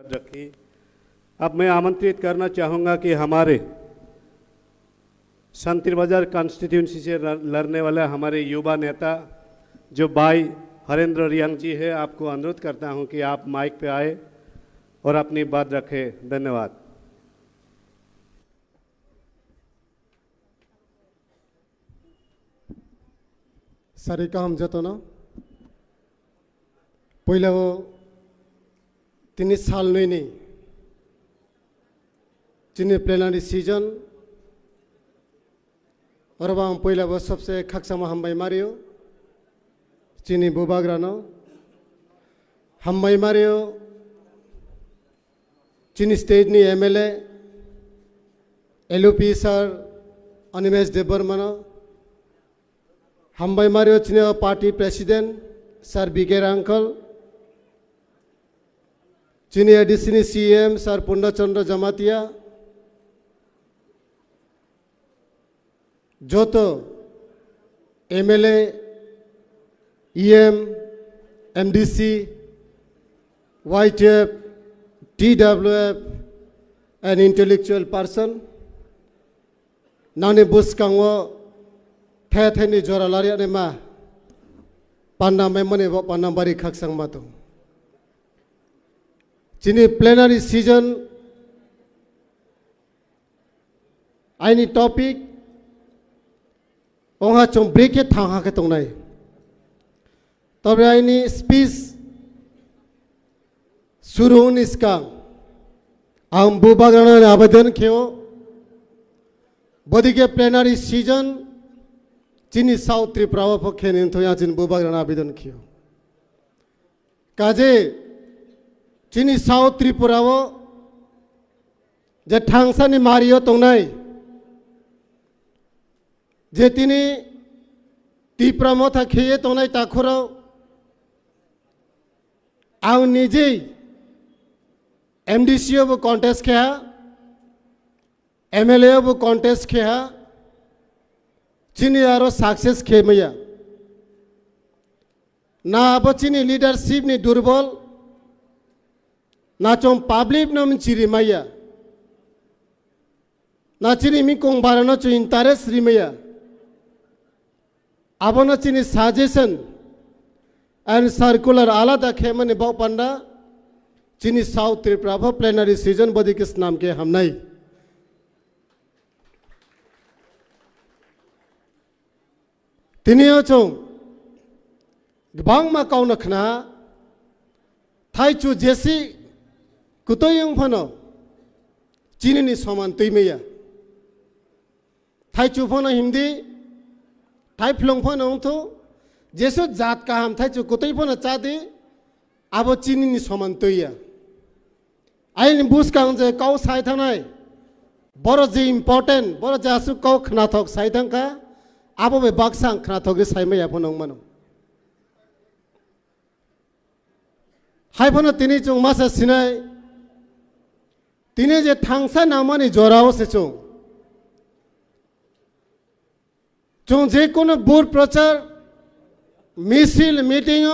रखी। अब मैं आमंत्रित करना चाहूँगा कि हमारे संतरी बाजार कॉन्स्टिट्यूंसी से लड़ने वाला हमारे युवा नेता जो भाई हरेंद्र रियांग जी है, आपको अनुरोध करता हूं कि आप माइक पे आए और अपनी बात रखें। धन्यवाद। सारिका हम जतो न पहिला वो 3 साल नहीं चिन्ह प्लेनरी सीजन और वहाँ पहिला वो सबसे खक्समा हम भाई मारियो चिनी बुबाग्रानो हम भाई मारियो चिनी स्टेट नी MLA LOP sir Animesh Debbarma हम भाई मारियो चिनी पार्टी प्रेसिडेंट सर बीके अंकल चिनी एडिशनी सीएम सर पूर्णचंद्र जमातिया जो तो MLA EM MDC YTF TWF and intellectual person नानी बुस्कांगो थे थे नि जोरा लारिया ने मा पान्ना में मने वो पान्ना बारी खक्संग मातो चिनी प्लेनरी सीजन आइनी टॉपिक ओंहा चों ब्रेक के थांगा के तोंगनाय तब आइनी स्पीच शुरू इसका हम बुबाग्राना ने आवेदन कियो बदी के प्लेनरी सीजन चिनी साउथ त्रिपुरा पक्षे निंतो या चिन बुबाग्राना आवेदन कियो काजे चिनी साउथ त्रिपुरा वो जे थांगसा नि मारियो तोंगनाय जे तिनी त्रिपुरा मथा खेये तोंगनाय ताखुरो आं निजे एमडीसी वो कॉन्टेस्ट किया एमएलए वो कॉन्टेस्ट किया चिनी यारो सक्सेस खे मैया ना अब चिनी लीडरशिप नि दुर्बल ना चों पब्लिक नम चिरी मैया ना चिनी मी कोंग बारनो चो इंटरेस्ट री मैया अब न चिनी सजेशन एंड सर्कुलर आलादा खेमने बाव पंडा चिनी साउथ त्रिपुरा प्लेनरी सीजन बदी किस नाम के हम नहीं तिनियो चों गबांग मा काउ नखना थाइचु जेसी कुतोयंग फनो चिनी नि समान तैमेया थाइचु फनो हिंदी थाइ फ्लोंग फनो तो जेसो जात का हम थाइ चुकुतई फन चादे अब चिनी नि समान तैया आइन बुस का जे काउ साइथनाय बरो जे इम्पोर्टेंट बरो जासु काउ खनाथक साइथं का अब बे बाक्सां खनाथक रे साइमया फनों मनो हाय फनो तिनी चुंग मासा सिनाय तिनी जे थांसा नामानि जोराओ से चुंग जे कोनो बुर प्रचार मिसिल मीटिंग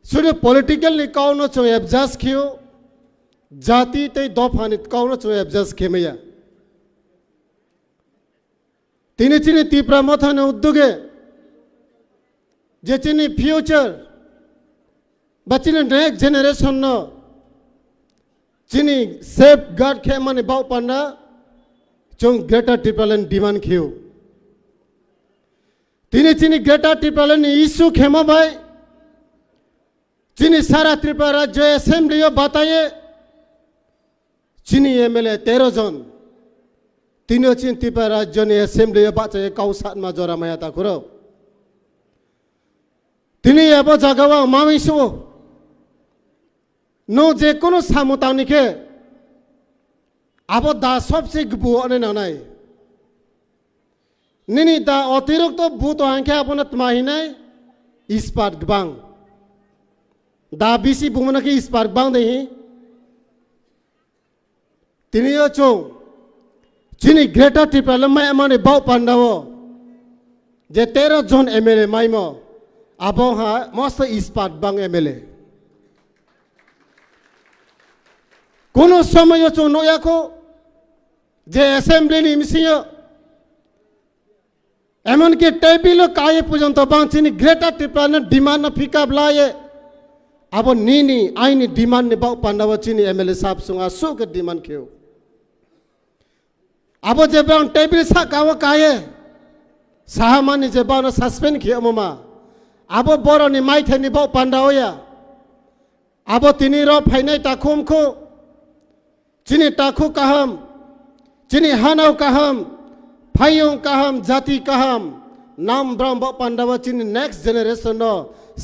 सुरे पॉलिटिकल नि काउनो चो एब्जास खियो जाति ते दोफानि काउनो चो एब्जास खेमया तिनी चिनी तीव्र मथन उद्योगे जे चिनी फ्यूचर बचिने नेक्स्ट जनरेशन नो चिनी सेफ गार्ड खेमने बाव पंडा चों ग्रेटर ट्रिपलन डिमांड खियो तिनी चिनी ग्रेटर त्रिपुरा नि इशू खेमा भाई चिनी सारा त्रिपुरा राज्य असेंबली बताइए चिनी एमएलए 13 जन तीनों चिनी त्रिपुरा राज्य ने असेंबली बाचे काउ सात मा जोरा माया ताकुरो तिनी अब जगवा मामिसो नो जे कोनो सामुतानि के अब दा सबसे गबु अने नानाय निनी दा अतिरिक्त तो भूत आंख्या अपन तमाहिनाय इस्पात गबांग दा बिसी बुमना के इस्पात बांग देही तिनियो चो चिनी ग्रेटर त्रिपुरा मै माने बाव पांडावो जे 13 जन एमएलए माइमो अब हा मस्त इस्पात बांग एमएलए কোনো সময় চং নয়াখো যে অ্যাসেম্বলি নি মিসিও এমনকি টেবিল কায়ে পর্যন্ত বাংচিনি গ্রেটার ত্রিপুরা ডিমান্ড পিকআপ লায়ে अब नी आईनी डिमांड ने बाउ पांडव चिनी एमएलए साहब सुंगा सो के डिमांड क्यों अब जब हम टेबल सा काव काये साहमानी जब हम सस्पेंड किया ममा अब बोरो नि माइ थे नि बाउ पांडव या अब तिनी रो फाइने ताकुम को चिनी ताकु कहम चिनी हानाव कहम फाइयों कहम जाति कहम नाम ब्रह्म बाउ पांडव चिनी नेक्स्ट जनरेशन नो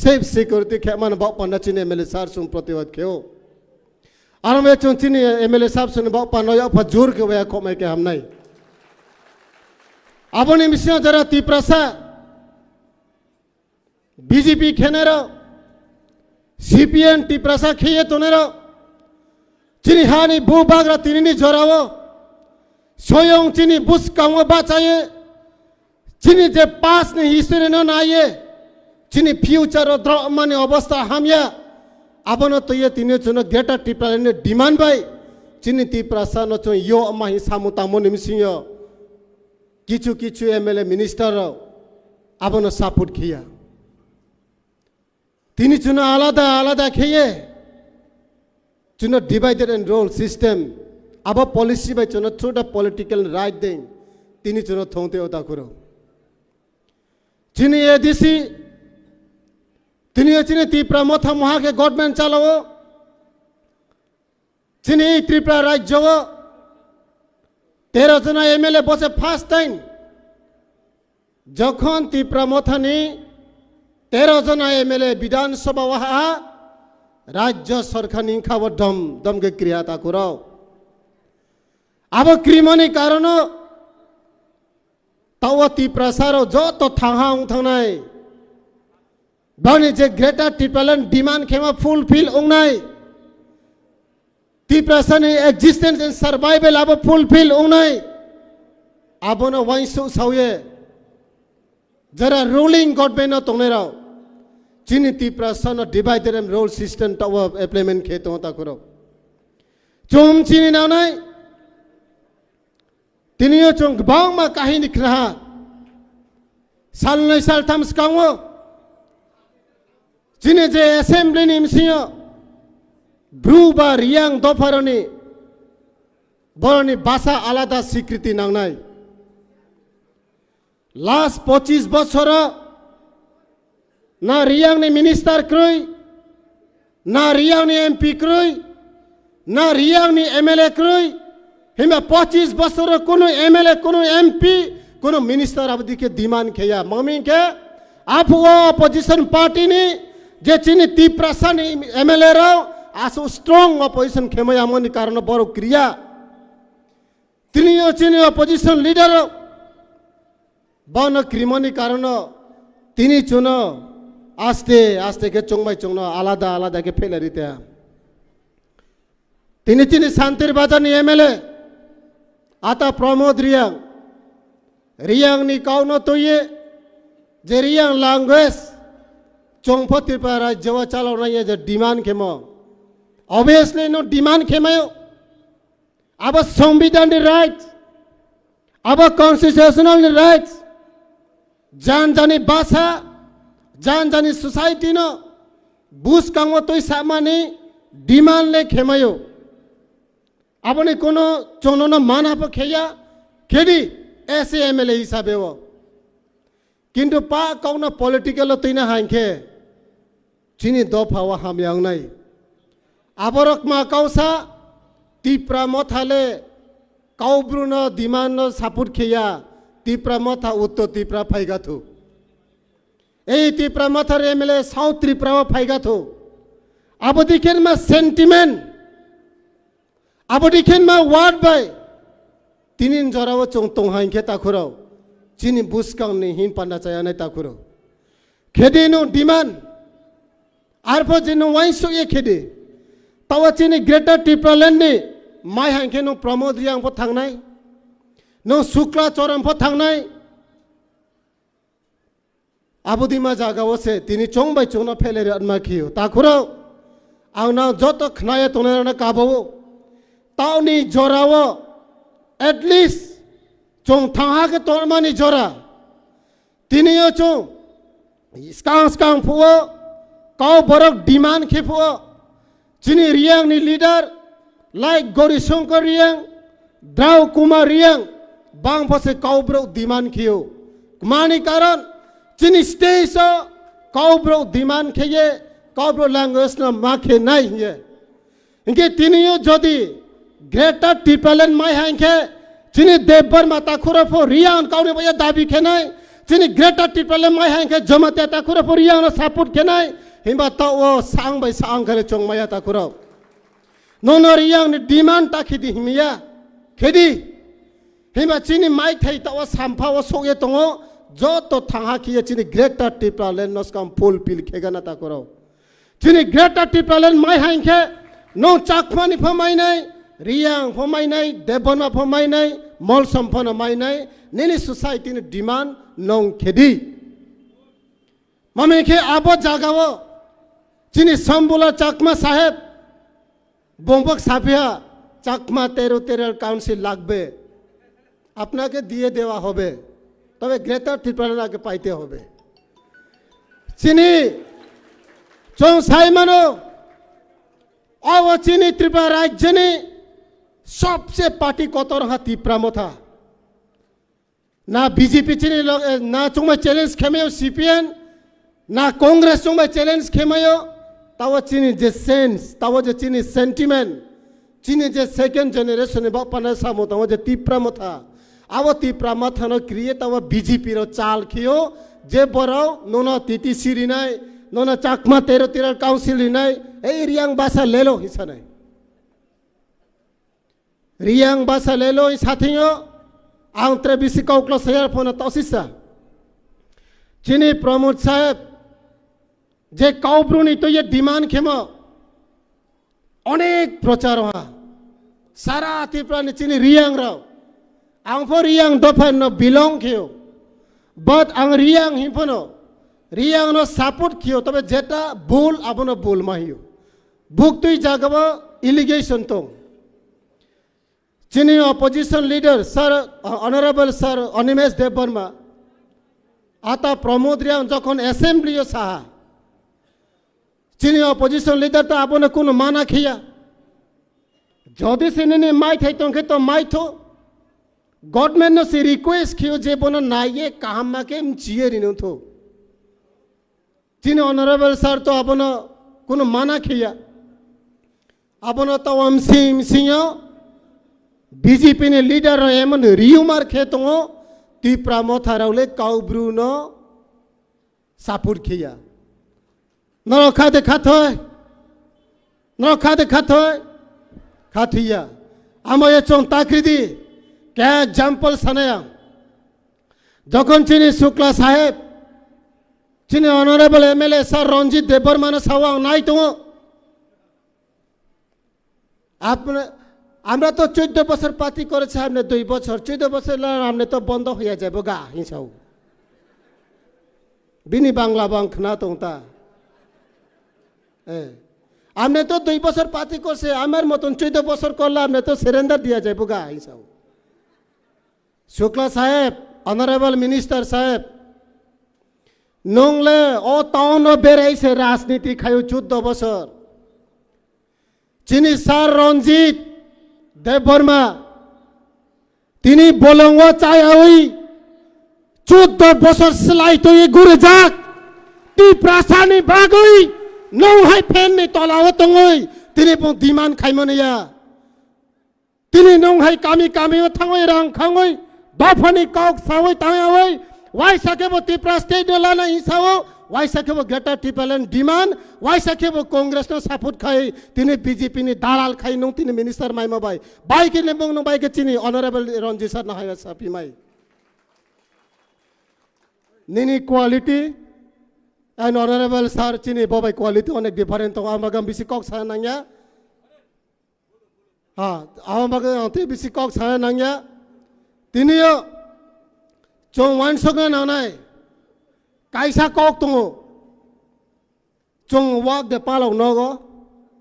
सेफ सिक्योरिटी खेमान बाउ पांडा चिनी एमएलए साहब सुन प्रतिवाद क्यों और मैं चुन चिनी एमएलए साहब सुन बाउ पांडा या फजूर के वया को मैं के हम नहीं अब ने मिसिया जरा तीप्रसा बीजेपी खेने रो सीपीएन तीप्रसा खेये तो ने रो चिनी हानी बू बागरा तिनी जोरावो सोयों चिनी बुस कांगो बाचाये चिनी जे पास ने हिस्ट्री न नाये चिनी फ्यूचर द्र माने अवस्था हामिया आबनो तो ये तिने चुनो ग्रेटर टिप्रा ने डिमांड बाय चिनी टिप्रा सा न चो यो अमा हि सामुता म निमिसियो किछु किछु एमएलए मिनिस्टर आबनो सपोर्ट किया तिनी चुनो आलादा आलादा खेये चुनो डिवाइडेड एंड रोल सिस्टम अब पॉलिसी बाय चुनो थ्रू द पॉलिटिकल राइट दें तिनी चुनो थोंते ओता करो चिनी एडीसी तिनी चिनी त्रिपुरा मथा महा के गवर्नमेंट चालावो चिनी त्रिपुरा राज्य 13 जना एमएलए बसे फार्स्ट टाइम जखन त्रिपुरा मथानी 13 जना एमएलए विधानसभा वहा राज्य सरकार निखाव दम दम के क्रियाता करो अब क्रिमनी कारण ताव त्रिपुरा सारो जो तो थाहा उठानाय बानी जे ग्रेटर टिप्रालन डिमांड खेमा फुलफिल ओंगनाय त्रिपुरासानी एक्जिस्टेंस एंड सर्वाइवल अब फुलफिल ओंगनाय आबनो वाइसु सावये जरा रूलिंग गवर्नमेंट तोंनेराव चिनी त्रिपुरासन डिवाइडेड एंड रोल सिस्टम ताव इम्प्लीमेंट खे तो ता करो चोम चिनी नावनाय तिनियो चों बांगमा काहिनी खहा सालनै साल थामस कांगो चिने जे असेंबली नि मिसियो ब्रुबा रियांग दफारनि बरनि भाषा आलादा स्वीकृति नांनाय लास्ट 25 बछर ना रियांग नि मिनिस्टर क्रय ना रियांग नि एमपी क्रय ना रियांग नि एमएलए क्रय हिमा 25 बछर कोनो एमएलए कोनो एमपी कोनो मिनिस्टर अवधि के डिमांड खेया मम्मी के आप वो अपोजिशन पार्टी नि जे चिनी त्रिपुरासन एमएलए रो आसो स्ट्रांग अपोजिशन खेमयामनि कारण बरो क्रिया तिनियो चिनी अपोजिशन लीडर बन क्रिमनि कारण तिनी चुनो आस्ते आस्ते के चोंगबाय चोंगनो आलादा आलादा के फेलरिते तिनी चिनी शांतिर बाजारनि एमएलए आता प्रमोद रियांग नि काउनो तो ये जे रियांग लैंग्वेज चोंगफो त्रिपुरा राज्य चालाव नहीं जे डिमांड खेमो ऑब्वियसली नो डिमांड खेमायो अब संविधान राइट्स अब कॉन्स्टिट्यूशनल राइट्स जान जानी भाषा जान जानी सोसाइटी नो बुस कांगो तो सामानी डिमांड ले खेमायो अब ने कोनो चोनो न माना प खेया खेदी ऐसे एमएलए हिसाबे वो किंतु पा कौन पॉलिटिकल तैना हांखे चिनी दफा वा हामयांग नाय आबरक मा काउसा त्रिपुरा मथाले काउब्रुन डिमांड सापुट खेया त्रिपुरा मथा उत्तर त्रिपुरा फाइगा थु ए त्रिपुरा मथार एमएलए साउथ त्रिपुरा फाइगा थु अब दिखेन मा सेंटिमेंट अब दिखेन मा वार्ड बाय तिनिन जराव चों तों हांखे ताखुराव चिनी बुसकां नि हिन पांडा चाया नाय ताखुरो खेदे नो डिमांड आरफो जिनो वाइसो ये खेदे तावा चिनी ग्रेटर टिप्रालैंड नि माय हांखे नो प्रमोद रियांग फो थांनाय नो शुक्ला चरम फो थांनाय आबुदिमा जागावो से तिनी चोंबाय चोंना फेलेरे अनमा खियो ताखुरो आउना जतो खनाय तोनेरना काबो ताउनी जोरावो एटलिस्ट चों थाहा के तोरमानी जोरा तिनियो चों स्कांग फुओ काउ बरक डिमांड खेफुओ चिनी रियांग नि लीडर लाइक गौरी शंकर रियांग द्राव कुमार रियांग बांग फसे काउ ब्रो डिमांड खियो मानी कारण चिनी स्टेज काउ ब्रो डिमांड खेये काउ ब्रो लैंग्वेज न माखे नहीं है इनके तिनियो जोदी ग्रेटर टिपेलन माय हैंके चिनी देवर माता खुरफो रियांग काउने बया दाबी खेनाय चिनी ग्रेटर टिपेलन माय हैंके जमते ता खुरफो रियांग न सपोर्ट खेनाय हिंबा तो वो सांग बाय सांग करे चोंग माया ता खुरफ नोनो रियांग नि डिमांड ता खिदी हिमिया खेदी हिंबा चिनी माइक थाई ता वो सामफा वो सोगे तोंगो जो तो थांगा किए चिनी ग्रेटर टिपेलन नस्काम फुल पिल खेगा ना ता खुरफ चिनी ग्रेटर टिपेलन माय हैंके नो चाकमानी फमाइनाय रियांग फमाइनाय देबना फमाइनाय मल सम्पन माइनाय नेनि सोसाइटी नि डिमांड नों खेदी ममे के आबो जागावो चिनी संबुला चाकमा साहेब बोंबक साफिया चाकमा तेरो तेरल काउंसिल लागबे अपना के दिए देवा होबे तबे ग्रेटर त्रिपुरा के पाइते होबे चिनी चों साइमनो अब चिनी त्रिपुरा राज्य ने सबसे पार्टी कोतर हा तीप्रामो था ना बीजेपी चिनी ना चुंग चैलेंज खेमेयो सीपीएन ना कांग्रेस चुंग चैलेंज खेमेयो ताव चिनी जे सेंस ताव जे चिनी सेंटिमेंट चिनी जे सेकंड जनरेशन बा पना सामो ताव जे तीप्रामो था अब तीप्रामा था न क्रिएट ताव बीजेपी रो चाल खियो जे बरो नोना तिति सिरिनाय नोना चाकमा तेरो तेरल काउंसिल रिनाय ए रियांग बासा लेलो हिसा नहीं रियांग बासा लेलो इस साथियों आंतरे बिसी कौकलो सयार फोन तौसिसा चिनी प्रमोद साहब जे काउब्रुनी तो ये डिमांड खेमो अनेक प्रचार वहाँ सारा त्रिपुरा ने चिनी रियांग राव आंफो रियांग दोफान न बिलोंग खियो बट आंग रियांग हिंफनो रियांग नो सपोर्ट खियो तबे जेटा बोल आबनो बोल माहियो बुक तुई जागबो इलिगेशन तो चिनी opposition leader sir honourable sir Animesh Debbarma आता प्रमोद रियांग जखन असेंबली साहा चिनी ऑपोजिशन लीडर तो आपने कुन माना खिया जदि से ने माइ थाई तंके तो माइ थो गवर्नमेंट नो से रिक्वेस्ट खियो जे बनो नाये काम मा के चिए रिनो थो चिनी ऑनरेबल सर तो आपने कुन माना खिया आपने तो अमसिम सिंह बीजेपी ने लीडर एमन रियुमार खेतों तीप्रा मोथारावले काउब्रुनो सापुर खिया नरखा दे खाथोय खाथिया आम ये चों ताकृति क्या एग्जाम्पल सनया जखन चिनी शुक्ला साहेब चिनी honourable MLA sir Ranjit Debbarma सावा नाई तो आपने আমরা তো 14 বছর পার্টি করেছে আপনি 2 বছর 14 বছর আপনি তো বন্ধ হয়ে যাবে গা হিসাও বিনি বাংলা বাংখ না তোতা আপনি তো 2 বছর পার্টি করছে আমার মতন 14 বছর করলে আপনি তো সারেন্ডার দিয়া যাবে গা হিসাও শুক্লা সাহেব অনারেবল মিনিস্টার সাহেব নংলে ও টাউন বেরাইছে রাজনীতি খায়ো 14 বছর চিনি স্যার রঞ্জিত देवबर्मा तिनी बोलंगो चायावी 14 बছর सिलाई तो ये गुरु जाक ती प्रासानी बागोई नौ हाई फैन ने तलावत तंगोई तिनी पो डिमांड खाइमनिया तिनी नौ हाई कामी कामी थांगोई रां खांगोई दफनी कौक सावई तांगोई वाई सके वो ती प्रास्टेट लाना हिसावो वाई सके वो ग्रेटर टिपेलन डिमांड वाई सके वो कांग्रेस नो सपोर्ट खाई तिनी बीजेपी ने दालाल खाई नो तिनी मिनिस्टर माइमा बाई बाई के लेबंग नो बाई के चिनी ऑनरेबल रंजित सर ना हाया सापी माई निनी क्वालिटी एंड ऑनरेबल सर चिनी बाई क्वालिटी अनेक डिफरेंट तो आमगम बिसी कॉक सा नंगया हां आमगम ते बिसी कॉक सा नंगया तिनियो चों वन सगन नानाय कैसा कौक तुंगो चों वाक दे पालो नगो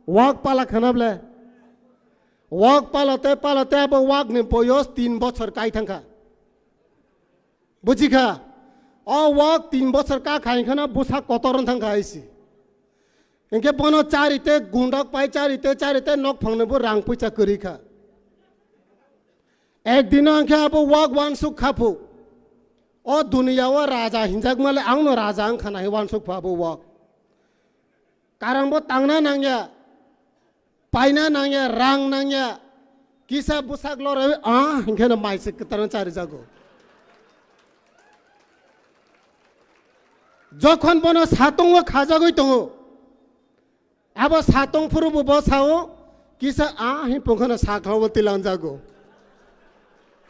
वाक पाला खनबले Walk palate abo walk ni boyos 3 বছর কাই থাকা বুঝিখা ও walk 3 বছর কা খাইখানা বুসা কতরন থাকা আইছি ইনকে বনো চারিতে গুন্ডক পাই চারিতে নক ফাংনেবো রাং পয়সা করিখা একদিন আংকে আবো walk ওয়ান সুখ খাফু ও দুনিয়াও রাজা হিনজাক মালে আংনো রাজা আং খানা ওয়ান সুখ পাবো walk কারণ বো তাংনা নাংয়া পাইনা নাংয়া রাং নাংয়া কিসা বুসাক লরে ইনকে না মাইসে কতরন চারি জাগো যখন বনো সাতং খাজাগই দङ अब सातों फुरुबो बसाओ किसा हि पंखना साखाव तिलां जागो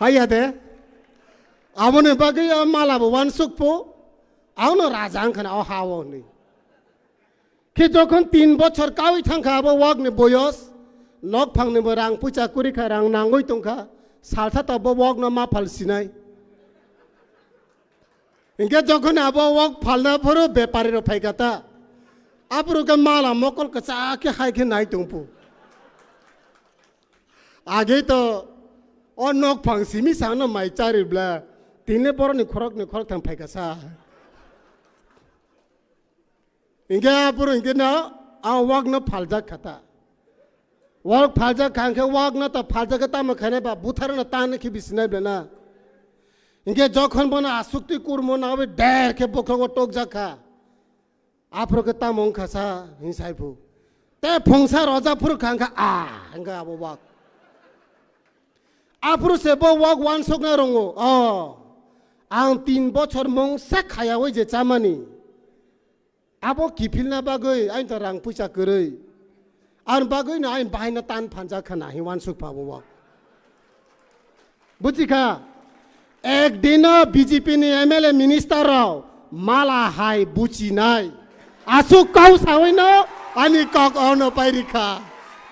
हाया दे आबने बागै मालाबो वानसुकपो आउनो राजा आंखाना अ हावो नि कि যখন 3 বছর কাউই থাঙ্কা আবো ওয়াক নি বয়স নক ফাংনি রাং পুচা কুরি খা রাং নাঙ্গই তংখা সালসা তবো ওয়াক না মা ফালসিনাই ইনকে যখন আবো ওয়াক ফালনা ফরো ব্যাপারীর ফাইকাতা आपरो के माला मोकल कचा के हाय के नाई तुमपु आगे तो और नोक फंगसी मी सांग माई चारी ब्ला तीने पर नि खरक थम फाइका सा इनके आपरो इनके ना आ वाग न फालजा खाता वाग फालजा खान के वाग न तो फालजा के ताम खाने बा बुथार न तान के बिसने बेना इनके जखन बना आसुक्ति कुरमो ना बे डेर के बखो टोक जा खा आपरो के तामों खासा हिंसाइफु ते फंसा राजा फुर खांखा हंगा आबो वाक आपरो से बो वाक वान sok na rongo आं 3 বছর मं सा खाया वइ जे चामानी आबो किफिल ना बागै आइन त रां पैसा गरै आन बागै ना आइन बाहायना तान फानजा खाना हि वान sok पाबो वाक बुझिखा एक दिन बीजेपी नि एमएलए मिनिस्टर राव माला हाय बुची नाय आसु काउ सावैनो अनि कक अन पाइरिखा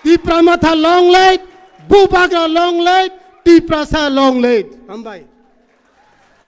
तिप्रा माथा लङ लाइट बुबाग्रा लङ लाइट तिप्रा सा लङ लाइट हम भाई